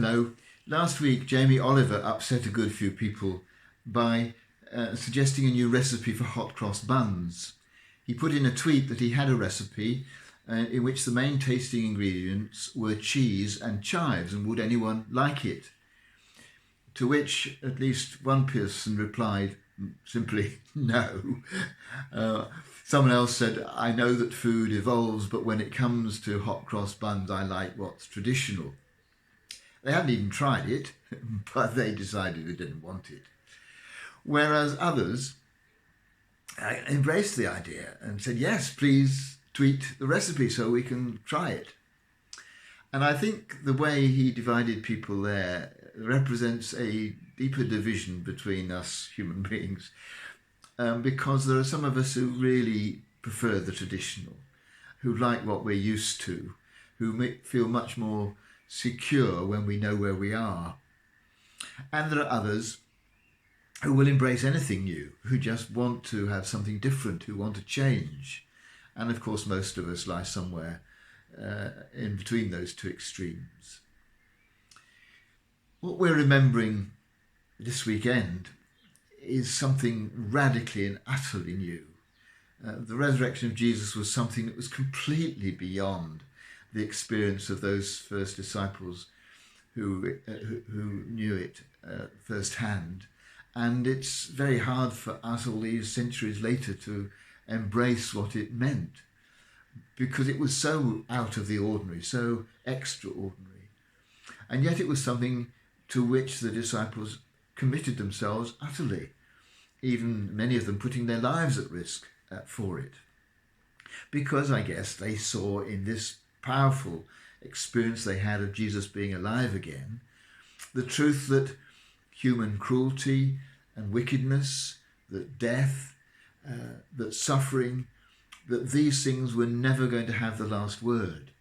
Hello. Last week, Jamie Oliver upset a good few people by suggesting a new recipe for hot cross buns. He put in a tweet that he had a recipe in which the main tasting ingredients were cheese and chives, and would anyone like it? To which at least one person replied simply, no. Someone else said, I know that food evolves, but when it comes to hot cross buns, I like what's traditional. They hadn't even tried it, but they decided they didn't want it. Whereas others embraced the idea and said, yes, please tweet the recipe so we can try it. And I think the way he divided people there represents a deeper division between us human beings, because there are some of us who really prefer the traditional, who like what we're used to, who feel much more secure when we know where we are. And there are others who will embrace anything new, who just want to have something different, who want to change. And of course, most of us lie somewhere in between those two extremes. What we're remembering this weekend is something radically and utterly new. The resurrection of Jesus was something that was completely beyond the experience of those first disciples who knew it firsthand. And it's very hard for us all these centuries later to embrace what it meant, because it was so out of the ordinary, so extraordinary. And yet it was something to which the disciples committed themselves utterly, even many of them putting their lives at risk for it. Because I guess they saw in this powerful experience they had of Jesus being alive again, the truth that human cruelty and wickedness, that death, that suffering, that these things were never going to have the last word.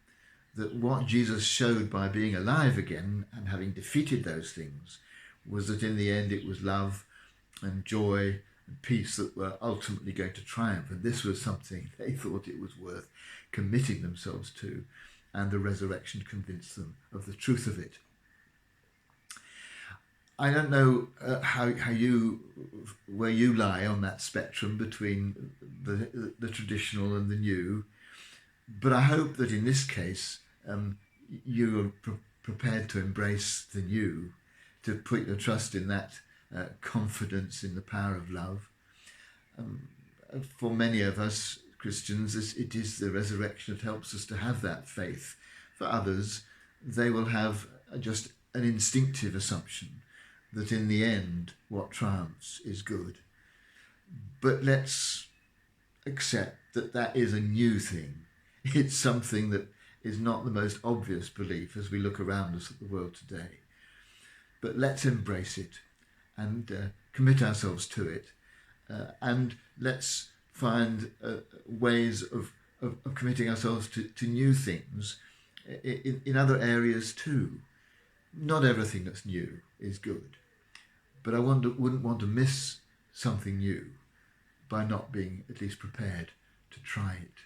That what Jesus showed by being alive again and having defeated those things was that in the end it was love and joy and peace that were ultimately going to triumph. And this was something they thought it was worth committing themselves to, and the resurrection convinced them of the truth of it. I don't know where you lie on that spectrum between the traditional and the new, but I hope that in this case you are prepared to embrace the new, to put your trust in that confidence in the power of love. For many of us Christians, it is the resurrection that helps us to have that faith. For others, they will have just an instinctive assumption that in the end, what triumphs is good. But let's accept that that is a new thing. It's something that is not the most obvious belief as we look around us at the world today. But let's embrace it and commit ourselves to it. And let's find ways of committing ourselves to new things in other areas too. Not everything that's new is good, but I wouldn't want to miss something new by not being at least prepared to try it.